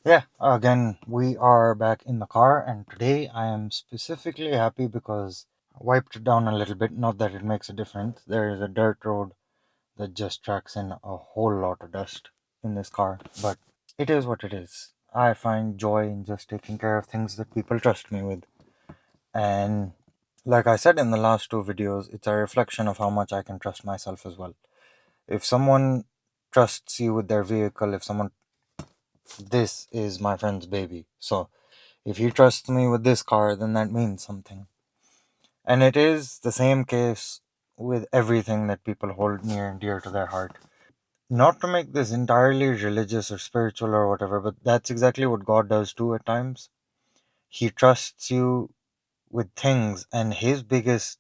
Yeah, again, we are back in the car, and today I am specifically happy because I wiped it down a little bit. Not that it makes a difference. There is a dirt road that just tracks in a whole lot of dust in this car, but it is what it is. I find joy in just taking care of things that people trust me with. And like I said in the last two videos, it's a reflection of how much I can trust myself as well. If someone trusts you with their vehicle, if someone, this is my friend's baby. So, if he trusts me with this car, then that means something. And it is the same case with everything that people hold near and dear to their heart. Not to make this entirely religious or spiritual or whatever, but that's exactly what God does too at times. He trusts you with things, and his biggest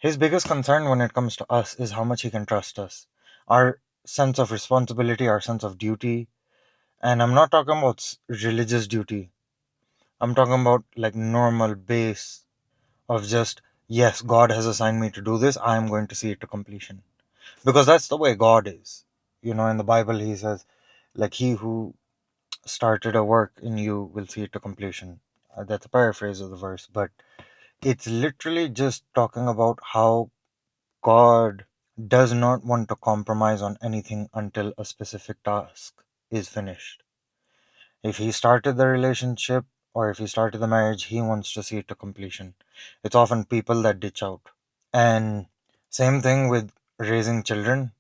concern when it comes to us is how much he can trust us. Our sense of responsibility, our sense of duty, and I'm not talking about religious duty. I'm talking about like normal base of just, yes, God has assigned me to do this, I am going to see it to completion. Because that's the way God is. In the Bible, he says, like, he who started a work in you will see it to completion. That's a paraphrase of the verse, but it's literally just talking about how God does not want to compromise on anything until a specific task is finished. If he started the relationship or if he started the marriage, he wants to see it to completion. It's often people that ditch out. And same thing with raising children.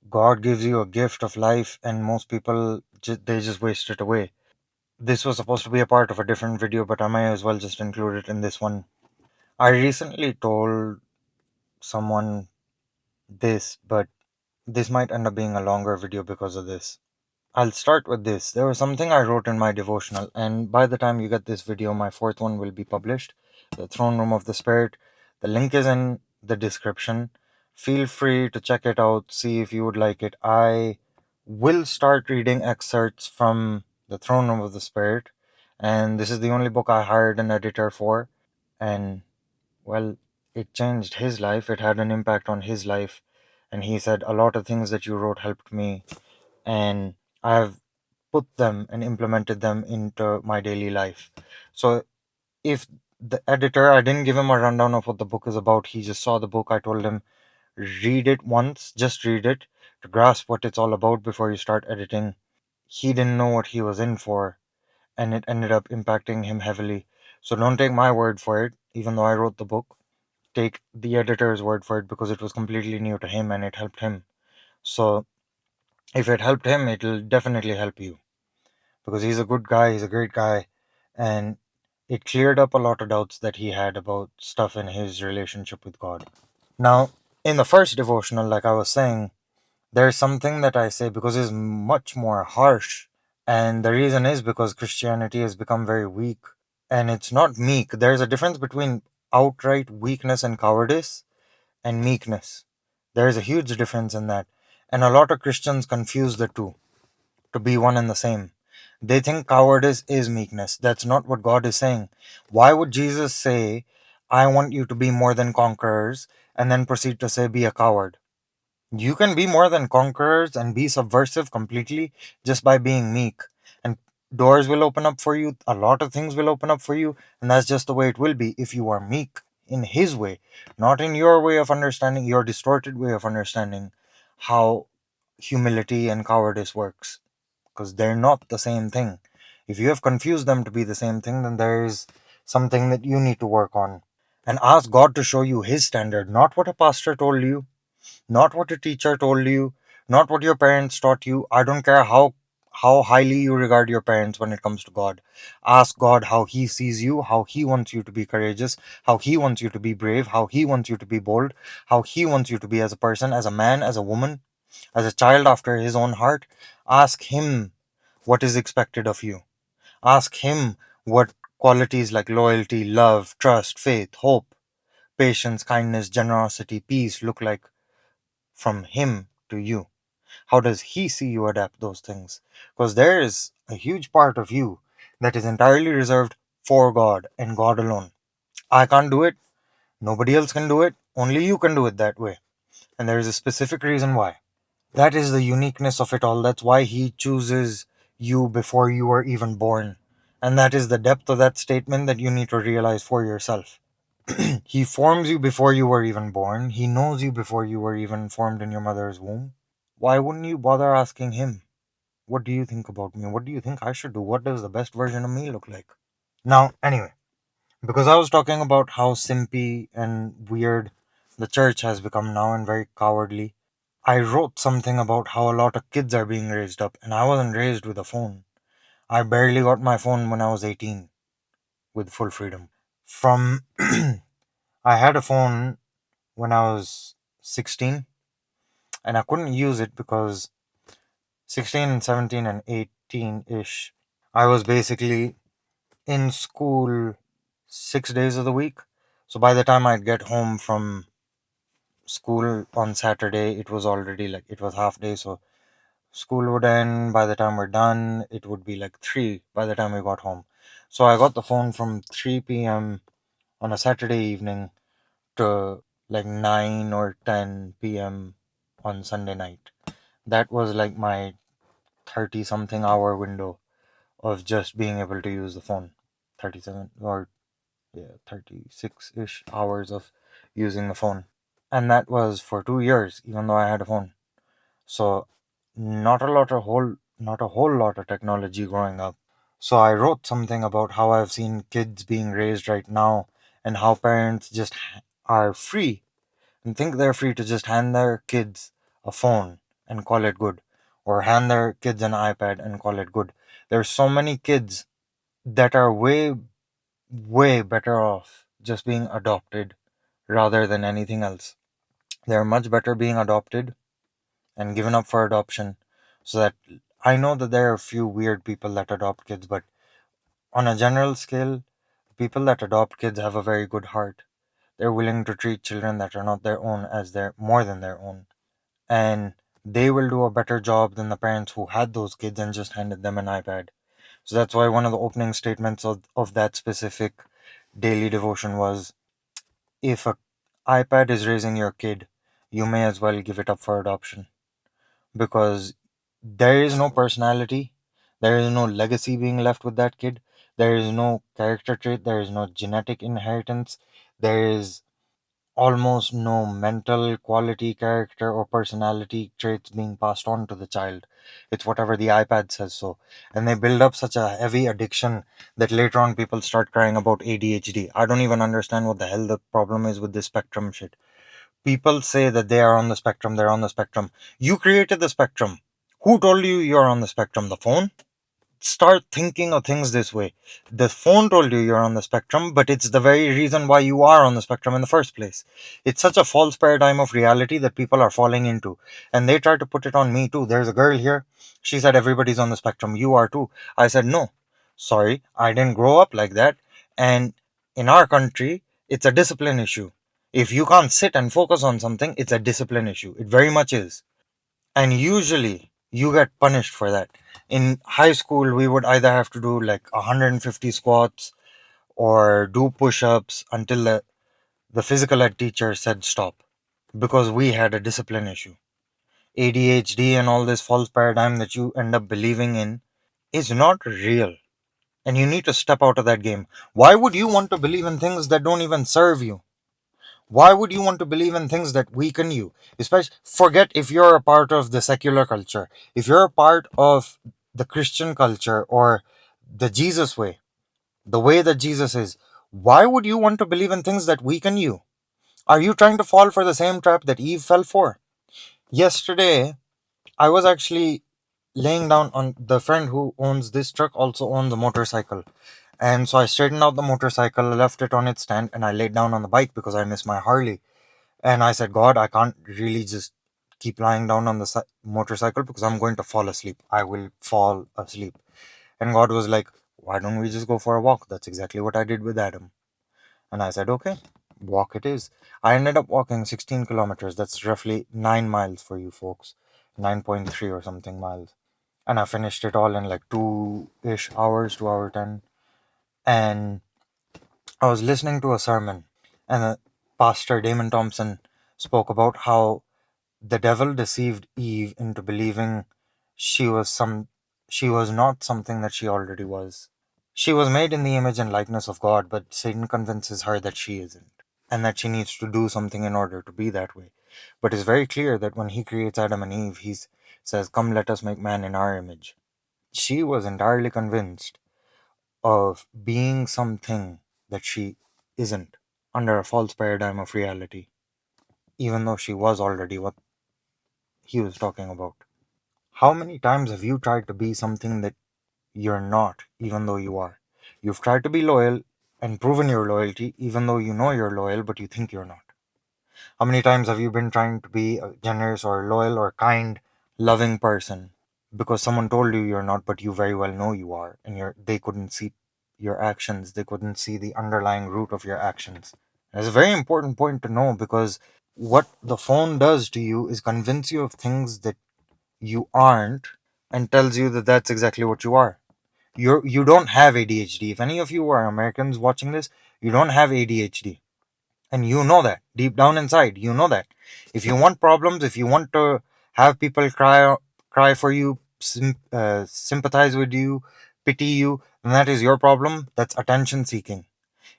God gives you a gift of life, and most people they just waste it away. This was supposed to be a part of a different video, but I might as well just include it in this one. I recently told someone this, but this might end up being a longer video because of this. I'll start with this. There was something I wrote in my devotional, and by the time you get this video, my fourth one will be published. The Throne Room of the Spirit. The link is in the description. Feel free to check it out, see if you would like it. I will start reading excerpts from The Throne Room of the Spirit, and this is the only book I hired an editor for. And, well, it changed his life, it had an impact on his life, and he said, a lot of things that you wrote helped me, and I have put them and implemented them into my daily life. So if the editor, I didn't give him a rundown of what the book is about. He just saw the book. I told him, read it once, just read it to grasp what it's all about before you start editing. He didn't know what he was in for, and it ended up impacting him heavily. So don't take my word for it, even though I wrote the book. Take the editor's word for it because it was completely new to him and it helped him. So if it helped him, it'll definitely help you, because he's a good guy, he's a great guy, and it cleared up a lot of doubts that he had about stuff in his relationship with God. Now, in the first devotional, like I was saying, there's something that I say because it's much more harsh, and the reason is because Christianity has become very weak, and it's not meek. There's a difference between outright weakness and cowardice and meekness. There's a huge difference in that, and a lot of Christians confuse the two to be one and the same. They think cowardice is meekness. That's not what God is saying. Why would Jesus say, I want you to be more than conquerors, and then proceed to say, be a coward? You can be more than conquerors and be subversive completely just by being meek. And doors will open up for you. A lot of things will open up for you. And that's just the way it will be if you are meek in His way, not in your way of understanding, your distorted way of understanding how humility and cowardice works, because they're not the same thing. If you have confused them to be the same thing, then there is something that you need to work on. And ask God to show you His standard, not what a pastor told you, not what a teacher told you, not what your parents taught you. I don't care how highly you regard your parents when it comes to God. Ask God how He sees you, how He wants you to be courageous, how He wants you to be brave, how He wants you to be bold, how He wants you to be as a person, as a man, as a woman, as a child after His own heart. Ask Him what is expected of you. Ask Him what qualities like loyalty, love, trust, faith, hope, patience, kindness, generosity, peace look like from Him to you. How does He see you adapt those things? Because there is a huge part of you that is entirely reserved for God and God alone. I can't do it. Nobody else can do it. Only you can do it that way. And there is a specific reason why. That is the uniqueness of it all. That's why He chooses you before you were even born. And that is the depth of that statement that you need to realize for yourself. He forms you before you were even born. He knows you before you were even formed in your mother's womb. Why wouldn't you bother asking him, what do you think about me? What do you think I should do? What does the best version of me look like? Now, anyway, because I was talking about how simpy and weird the church has become now and very cowardly, I wrote something about how a lot of kids are being raised up, and I wasn't raised with a phone. I barely got my phone when I was 18 with full freedom. From I had a phone when I was 16, and I couldn't use it because 16 and 17 and 18 ish, I was basically in school 6 days of the week. So by the time I'd get home from school on Saturday, it was already like it was half day. So school would end. By the time we're done, it would be like 3 by the time we got home. So I got the phone from 3 p.m. on a Saturday evening to like 9 or 10 p.m. on Sunday night. That was like my 30 something hour window of just being able to use the phone. 37 or yeah, 36 ish hours of using the phone. And that was for 2 years, even though I had a phone. So not a whole lot of technology growing up. So I wrote something about how I've seen kids being raised right now and how parents just are free and think they're free to just hand their kids a phone and call it good, or hand their kids an iPad and call it good. There's so many kids that are way better off just being adopted rather than anything else. They're much better being adopted and given up for adoption. So that I know that there are a few weird people that adopt kids, but on a general scale, people that adopt kids have a very good heart. They're willing to treat children that are not their own as their more than their own. And they will do a better job than the parents who had those kids and just handed them an iPad. So that's why one of the opening statements of that specific daily devotion was, if a iPad is raising your kid, you may as well give it up for adoption, because there is no personality, there is no legacy being left with that kid, there is no character trait, there is no genetic inheritance, there is almost no mental quality, character, or personality traits being passed on to the child. It's whatever the iPad says so. And they build up such a heavy addiction that later on people start crying about ADHD. I don't even understand what the hell the problem is with this spectrum shit. People say that they are on the spectrum, they're on the spectrum. You created the spectrum. Who told you you're on the spectrum? The phone? Start thinking of things this way. The phone told you you're on the spectrum, but it's the very reason why you are on the spectrum in the first place. It's such a false paradigm of reality that people are falling into. And they try to put it on me too. There's a girl here. She said everybody's on the spectrum. You are too. I said no. Sorry, I didn't grow up like that. And in our country, it's a discipline issue. If you can't sit and focus on something, it's a discipline issue. It very much is. And usually you get punished for that. In high school, we would either have to do like 150 squats or do push-ups until the physical ed teacher said stop, because we had a discipline issue. ADHD and all this false paradigm that you end up believing in is not real, and you need to step out of that game. Why would you want to believe in things that don't even serve you? Why would you want to believe in things that weaken you? Especially, forget if you're a part of the secular culture. If you're a part of the Christian culture or the Jesus way, the way that Jesus is, why would you want to believe in things that weaken you? Are you trying to fall for the same trap that Eve fell for? Yesterday, I was actually laying down on the friend who owns this truck, also owns a motorcycle. And so I straightened out the motorcycle, left it on its stand, and I laid down on the bike because I miss my Harley. And I said, God, I can't really just keep lying down on the motorcycle because I'm going to fall asleep. I will fall asleep. And God was like, why don't we just go for a walk? That's exactly what I did with Adam. And I said, okay, walk it is. I ended up walking 16 kilometers. That's roughly 9 miles for you folks. 9.3 or something miles. And I finished it all in like 2-ish hours, 2 hour 10. And I was listening to a sermon, and Pastor Damon Thompson spoke about how the devil deceived Eve into believing she was some She was not something that she already was. She was made in the image and likeness of God, but Satan convinces her that she isn't, and that she needs to do something in order to be that way. But it's very clear that when he creates Adam and Eve, he says, "Come, let us make man in our image." She was entirely convinced of being something that she isn't, under a false paradigm of reality, even though she was already what he was talking about. How many times have you tried to be something that you're not, even though you are? You've tried to be loyal and proven your loyalty, even though you know you're loyal, but you think you're not. How many times have you been trying to be a generous or loyal or kind, loving person because someone told you you're not, but you very well know you are, and they couldn't see your actions, they couldn't see the underlying root of your actions. It's a very important point to know, because what the phone does to you is convince you of things that you aren't, and tells you that that's exactly what you are. You don't have ADHD. If any of you are Americans watching this, you don't have ADHD. And you know that. Deep down inside, you know that. If you want problems, if you want to have people cry for you, sympathize with you, pity you, then that is your problem. That's attention seeking.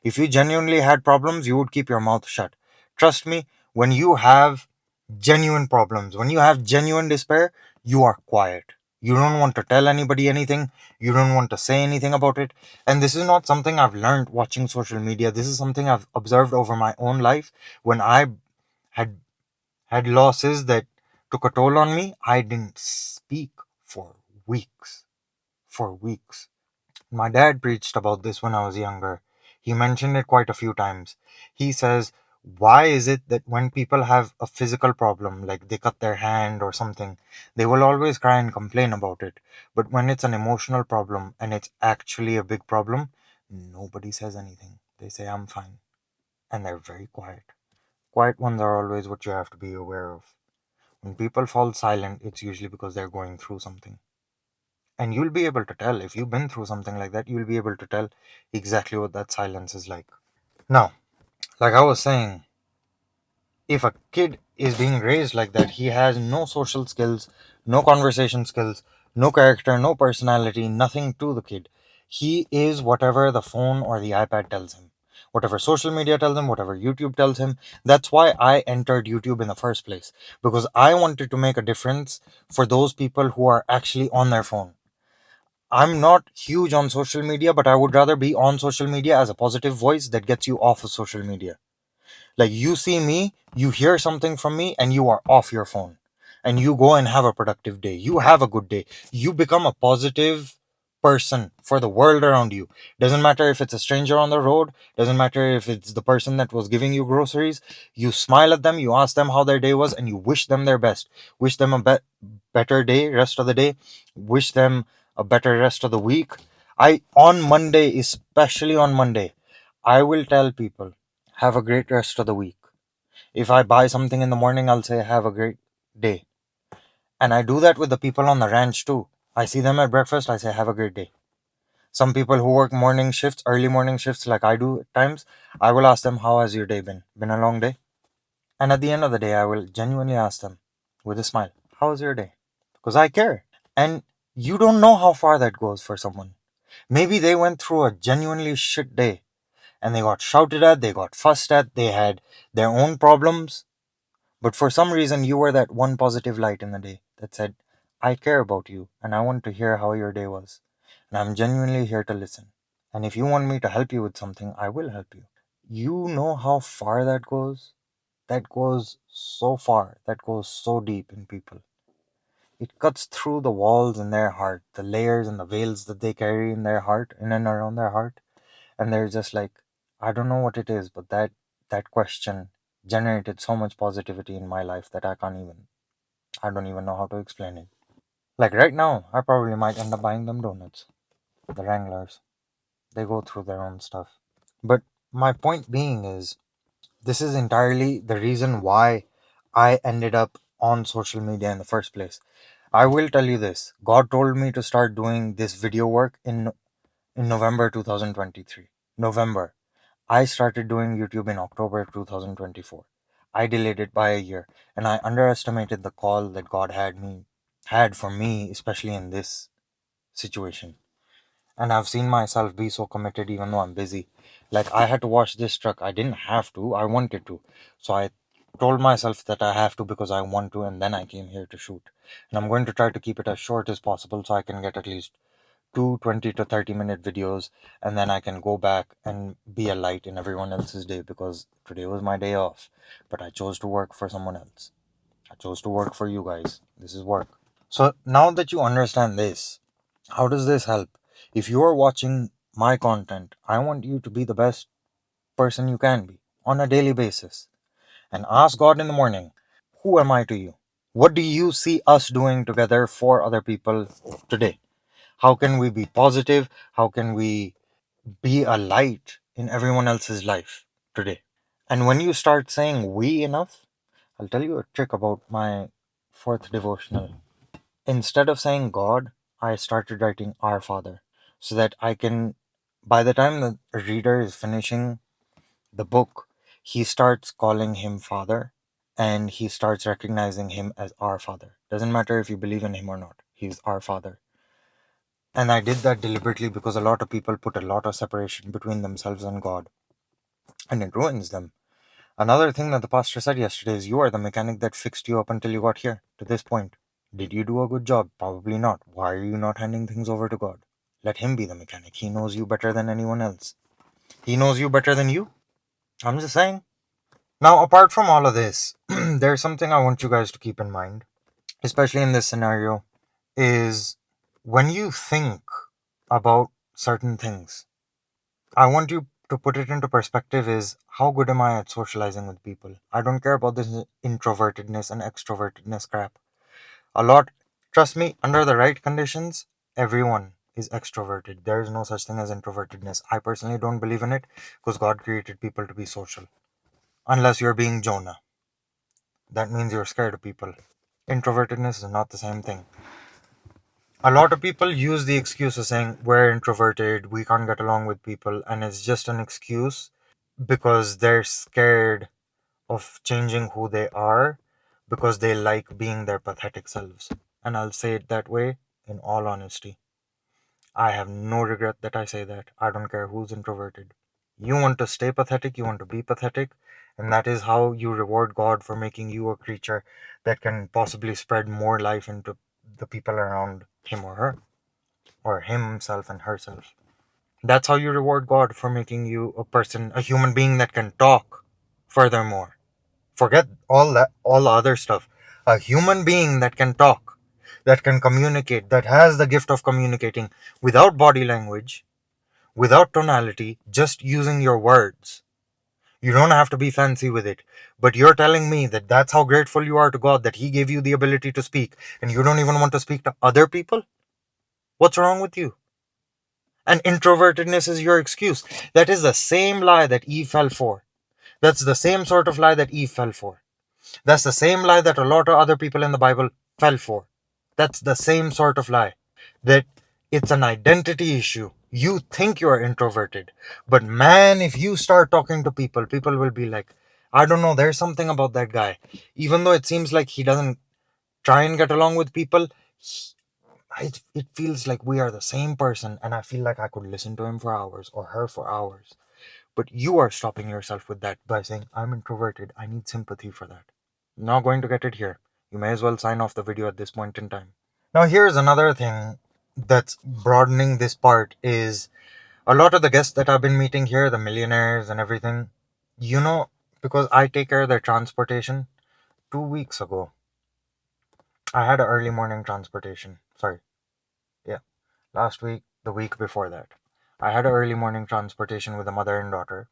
If you genuinely had problems, you would keep your mouth shut. Trust me, when you have genuine problems, when you have genuine despair, you are quiet. You don't want to tell anybody anything. You don't want to say anything about it. And this is not something I've learned watching social media. This is something I've observed over my own life. When I had had losses that took a toll on me, I didn't speak for weeks. For weeks. My dad preached about this when I was younger. He mentioned it quite a few times. He says, why is it that when people have a physical problem, like they cut their hand or something, they will always cry and complain about it? But when it's an emotional problem and it's actually a big problem, nobody says anything. They say, I'm fine. And they're very quiet. Quiet ones are always what you have to be aware of. When people fall silent, it's usually because they're going through something. And you'll be able to tell if you've been through something like that, you'll be able to tell exactly what that silence is like. Now, like I was saying, if a kid is being raised like that, he has no social skills, no conversation skills, no character, no personality, nothing to the kid. He is whatever the phone or the iPad tells him, whatever social media tells him, whatever YouTube tells him. That's why I entered YouTube in the first place, because I wanted to make a difference for those people who are actually on their phone. I'm not huge on social media, but I would rather be on social media as a positive voice that gets you off of social media. Like, you see me, you hear something from me, and you are off your phone. And you go and have a productive day. You have a good day. You become a positive person for the world around you. Doesn't matter if it's a stranger on the road, doesn't matter if it's the person that was giving you groceries. You smile at them, you ask them how their day was, and you wish them their best. Wish them a better day, rest of the day. Wish them a better rest of the week. On Monday, especially on Monday, I will tell people, have a great rest of the week. If I buy something in the morning, I'll say, have a great day. And I do that with the people on the ranch too. I see them at breakfast, I say, have a great day. Some people who work morning shifts, early morning shifts, like I do at times, I will ask them, how has your day been? Been a long day? And at the end of the day, I will genuinely ask them with a smile, how was your day? Because I care. And you don't know how far that goes for someone. Maybe they went through a genuinely shit day and they got shouted at, they got fussed at, they had their own problems. But for some reason, you were that one positive light in the day that said, I care about you and I want to hear how your day was. And I'm genuinely here to listen. And if you want me to help you with something, I will help you. You know how far that goes? That goes so far, that goes so deep in people. It cuts through the walls in their heart, the layers and the veils that they carry in their heart, in and around their heart. And they're just like, I don't know what it is, but that question generated so much positivity in my life that I don't even know how to explain it. Like right now, I probably might end up buying them donuts. The Wranglers, they go through their own stuff. But my point being is, this is entirely the reason why I ended up on social media in the first place. I will tell you this: God told me to start doing this video work in November 2023. November. I started doing YouTube in October 2024. I delayed it by a year, and I underestimated the call that God had for me, especially in this situation. And I've seen myself be so committed even though I'm busy. Like, I had to wash this truck. I didn't have to, I wanted to. So I told myself that I have to because I want to, and then I came here to shoot. And I'm going to try to keep it as short as possible so I can get at least two 20 to 30-minute videos, and then I can go back and be a light in everyone else's day, because today was my day off. But I chose to work for someone else. I chose to work for you guys. This is work. So now that you understand this, how does this help? If you are watching my content, I want you to be the best person you can be on a daily basis. And ask God in the morning, who am I to you? What do you see us doing together for other people today? How can we be positive? How can we be a light in everyone else's life today? And when you start saying we enough, I'll tell you a trick about my fourth devotional. Instead of saying God, I started writing Our Father, so that I can, by the time the reader is finishing the book, he starts calling him Father, and he starts recognizing him as our Father. Doesn't matter if you believe in him or not, he's our Father. And I did that deliberately because a lot of people put a lot of separation between themselves and God, and it ruins them. Another thing that the pastor said yesterday is, you are the mechanic that fixed you up until you got here, to this point. Did you do a good job? Probably not. Why are you not handing things over to God? Let him be the mechanic. He knows you better than anyone else. He knows you better than you. I'm just saying. Now, apart from all of this, there's something I want you guys to keep in mind, especially in this scenario, is when you think about certain things, I want you to put it into perspective is, how good am I at socializing with people? I don't care about this introvertedness and extrovertedness crap. A lot, trust me, under the right conditions, everyone is extroverted. There is no such thing as introvertedness. I personally don't believe in it because God created people to be social. Unless you're being Jonah. That means you're scared of people. Introvertedness is not the same thing. A lot of people use the excuse of saying we're introverted, we can't get along with people, and it's just an excuse because they're scared of changing who they are, because they like being their pathetic selves. And I'll say it that way in all honesty. I have no regret that I say that. I don't care who's introverted. You want to stay pathetic, you want to be pathetic, and that is how you reward God for making you a creature that can possibly spread more life into the people around him or her, or himself and herself. That's how you reward God for making you a person, a human being that can talk. Furthermore, forget all the other stuff. A human being that can talk, that can communicate, that has the gift of communicating without body language, without tonality, just using your words. You don't have to be fancy with it. But you're telling me that that's how grateful you are to God that He gave you the ability to speak, and you don't even want to speak to other people? What's wrong with you? And introvertedness is your excuse. That is the same lie that Eve fell for. That's the same sort of lie that Eve fell for. That's the same lie that a lot of other people in the Bible fell for. That's the same sort of lie. That it's an identity issue. You think you're introverted. But man, if you start talking to people, people will be like, I don't know, there's something about that guy. Even though it seems like he doesn't try and get along with people, it feels like we are the same person, and I feel like I could listen to him for hours or her for hours. But you are stopping yourself with that by saying, I'm introverted. I need sympathy for that. Not going to get it here. You may as well sign off the video at this point in time. Now, here's another thing that's broadening this part is a lot of the guests that I've been meeting here, the millionaires and everything, you know, because I take care of their transportation. 2 weeks ago, I had an early morning transportation. Sorry. Yeah. Last week, the week before that, I had an early morning transportation with a mother and daughter.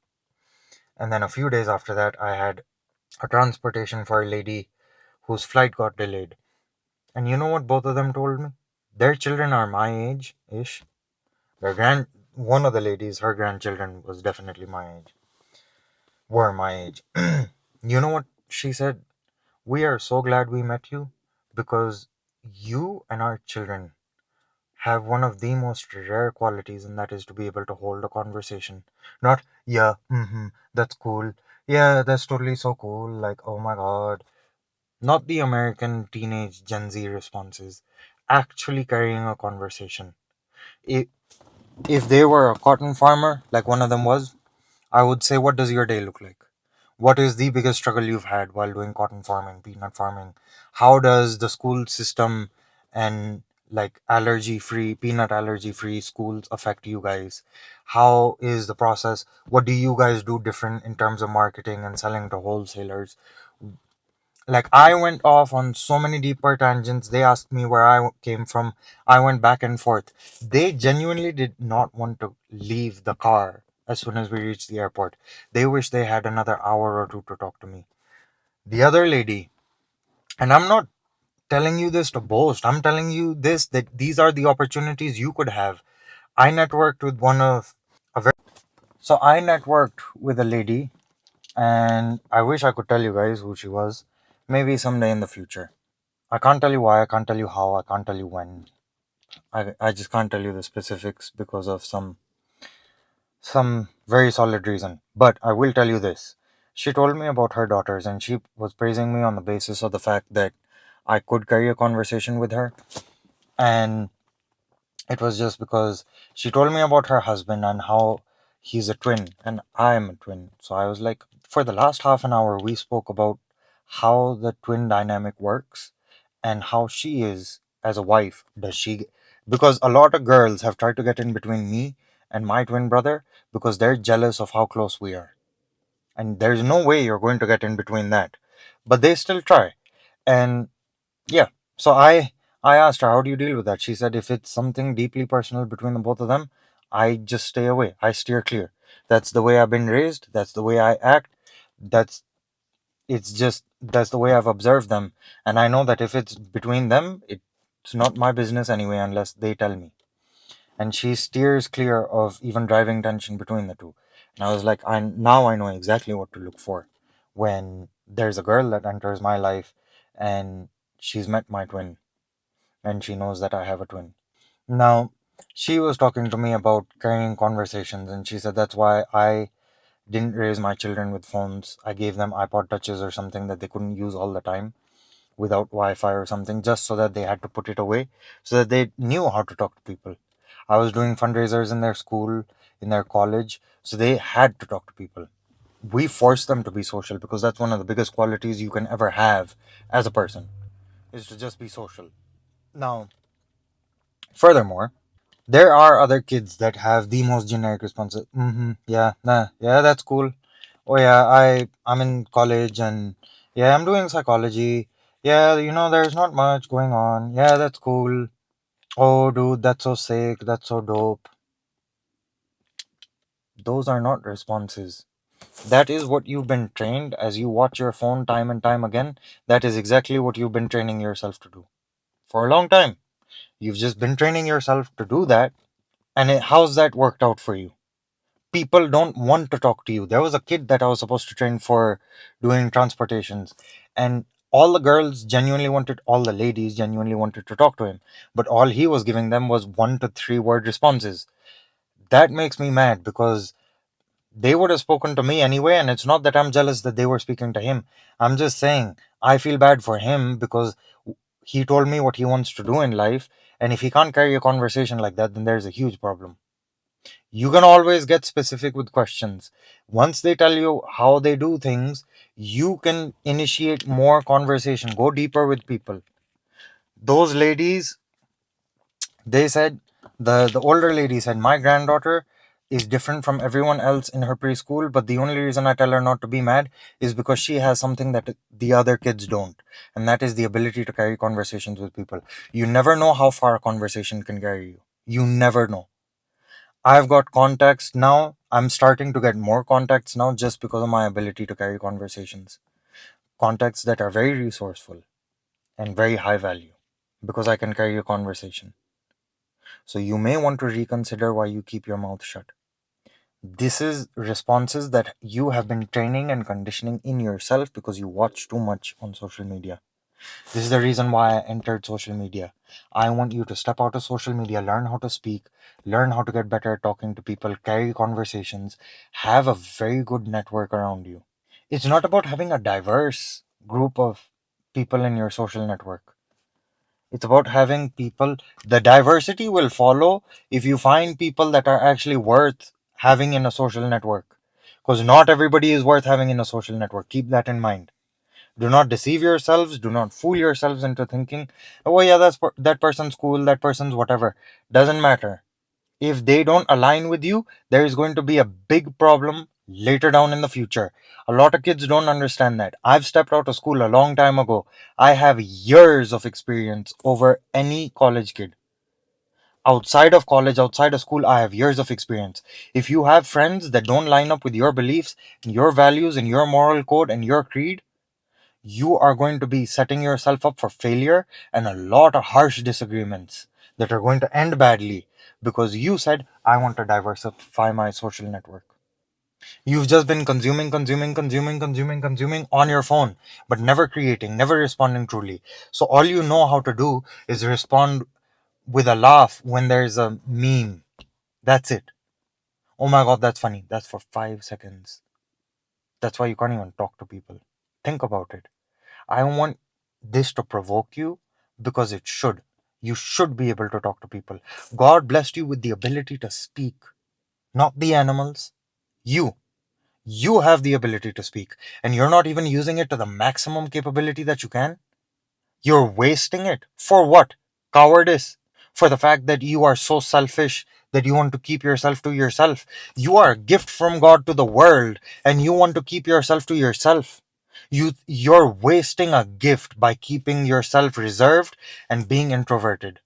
And then a few days after that, I had a transportation for a lady whose flight got delayed. And you know what both of them told me? Their children are my age ish. One of the ladies, her grandchildren was definitely my age. Were my age. You know what she said? We are so glad we met you because you and our children have one of the most rare qualities, and that is to be able to hold a conversation. Not, yeah, that's cool. Yeah, that's totally so cool. Like, oh my god. Not the American teenage Gen Z responses. Actually carrying a conversation. If, if they were a cotton farmer, like one of them was, I would say, what does your day look like? What is the biggest struggle you've had while doing cotton farming, peanut farming? How does the school system and like allergy free, peanut allergy free schools affect you guys? How is the process? What do you guys do different in terms of marketing and selling to wholesalers? Like, I went off on so many deeper tangents. They asked me where I came from. I went back and forth. They genuinely did not want to leave the car as soon as we reached the airport. They wish they had another hour or two to talk to me. The other lady, and I'm not telling you this to boast, I'm telling you this that these are the opportunities you could have. I networked with one of a very, so I networked with a lady, and I wish I could tell you guys who she was. Maybe someday in the future. I can't tell you why, I can't tell you how, I can't tell you when. I just can't tell you the specifics because of some very solid reason. But I will tell you this. She told me about her daughters and she was praising me on the basis of the fact that I could carry a conversation with her. And it was just because she told me about her husband and how he's a twin and I am a twin. So I was like, for the last half an hour, we spoke about how the twin dynamic works and how she is as a wife. Does she? Because a lot of girls have tried to get in between me and my twin brother because they're jealous of how close we are. And there's no way you're going to get in between that. But they still try. And yeah. So I asked her, how do you deal with that? She said if it's something deeply personal between the both of them, I just stay away. I steer clear. That's the way I've been raised. That's the way I act. That's that's the way I've observed them. And I know that if it's between them, it's not my business anyway unless they tell me. And she steers clear of even driving tension between the two. And I was like, I know exactly what to look for when there's a girl that enters my life and she's met my twin and she knows that I have a twin. Now, she was talking to me about carrying conversations, and she said that's why I didn't raise my children with phones. I gave them iPod touches or something that they couldn't use all the time without Wi-Fi or something, just so that they had to put it away, so that they knew how to talk to people. I was doing fundraisers in their school, in their college, so they had to talk to people. We forced them to be social because that's one of the biggest qualities you can ever have as a person, is to just be social. Now, furthermore, there are other kids that have the most generic responses. Yeah, nah, yeah, that's cool. Oh yeah, I'm in college and yeah, I'm doing psychology. Yeah, there's not much going on. Yeah, that's cool. Oh, dude, that's so sick. That's so dope. Those are not responses. That is what you've been trained as you watch your phone time and time again. That is exactly what you've been training yourself to do for a long time. You've just been training yourself to do that. And how's that worked out for you? People don't want to talk to you. There was a kid that I was supposed to train for doing transportations, and all the ladies genuinely wanted to talk to him, but all he was giving them was 1 to 3 word responses. That makes me mad because they would have spoken to me anyway, and it's not that I'm jealous that they were speaking to him. I'm just saying I feel bad for him because he told me what he wants to do in life, and if he can't carry a conversation like that, then there's a huge problem. You can always get specific with questions. Once they tell you how they do things, you can initiate more conversation, go deeper with people. Those ladies, they said, the older lady said, my granddaughter is different from everyone else in her preschool, but the only reason I tell her not to be mad is because she has something that the other kids don't, and that is the ability to carry conversations with people. You never know how far a conversation can carry you. You never know. I've got contacts now. I'm starting to get more contacts now just because of my ability to carry conversations. Contacts that are very resourceful and very high value because I can carry a conversation. So you may want to reconsider why you keep your mouth shut. This is responses that you have been training and conditioning in yourself because you watch too much on social media. This is the reason why I entered social media. I want you to step out of social media, learn how to speak, learn how to get better at talking to people, carry conversations, have a very good network around you. It's not about having a diverse group of people in your social network. It's about having people. The diversity will follow if you find people that are actually worth having in a social network. Because not everybody is worth having in a social network. Keep that in mind. Do not deceive yourselves. Do not fool yourselves into thinking, oh yeah, that person's cool, that person's whatever. Doesn't matter. If they don't align with you, there is going to be a big problem later down in the future. A lot of kids don't understand that. I've stepped out of school a long time ago. I have years of experience over any college kid. Outside of college, outside of school, I have years of experience. If you have friends that don't line up with your beliefs, and your values, and your moral code, and your creed, you are going to be setting yourself up for failure and a lot of harsh disagreements that are going to end badly because you said, I want to diversify my social network. You've just been consuming on your phone, but never creating, never responding truly. So all you know how to do is respond with a laugh when there's a meme. That's it. Oh my god, that's funny. That's for 5 seconds. That's why you can't even talk to people. Think about it. I want this to provoke you because it should. You should be able to talk to people. God blessed you with the ability to speak, not the animals. You. You have the ability to speak, and you're not even using it to the maximum capability that you can. You're wasting it. For what? Cowardice. For the fact that you are so selfish that you want to keep yourself to yourself. You are a gift from God to the world, and you want to keep yourself to yourself. You're wasting a gift by keeping yourself reserved and being introverted.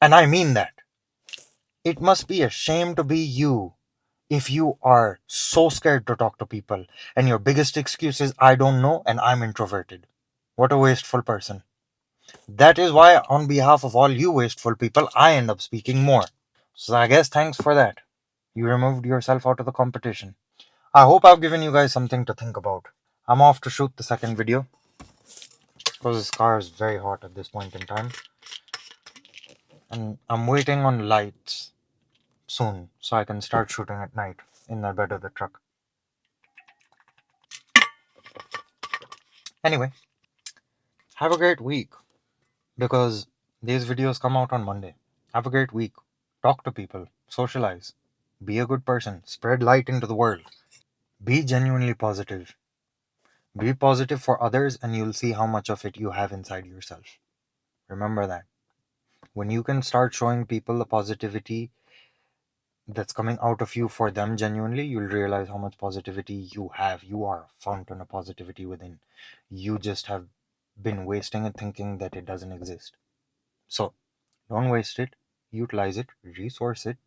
And I mean that. It must be a shame to be you if you are so scared to talk to people and your biggest excuse is I don't know and I'm introverted. What a wasteful person. That is why, on behalf of all you wasteful people, I end up speaking more. So I guess thanks for that. You removed yourself out of the competition. I hope I've given you guys something to think about. I'm off to shoot the second video because this car is very hot at this point in time. And I'm waiting on lights soon so I can start shooting at night in the bed of the truck. Anyway, have a great week because these videos come out on Monday. Have a great week. Talk to people. Socialize. Be a good person. Spread light into the world. Be genuinely positive. Be positive for others and you'll see how much of it you have inside yourself. Remember that. When you can start showing people the positivity that's coming out of you for them genuinely, you'll realize how much positivity you have. You are a fountain of positivity within. You just have been wasting it thinking that it doesn't exist. So, don't waste it, utilize it, resource it,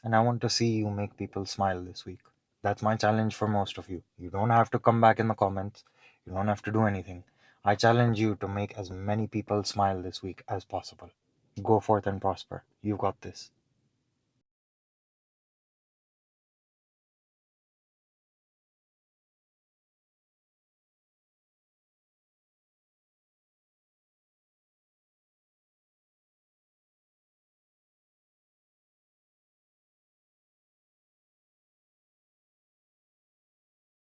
and I want to see you make people smile this week. That's my challenge for most of you. You don't have to come back in the comments, you don't have to do anything. I challenge you to make as many people smile this week as possible. Go forth and prosper. You've got this.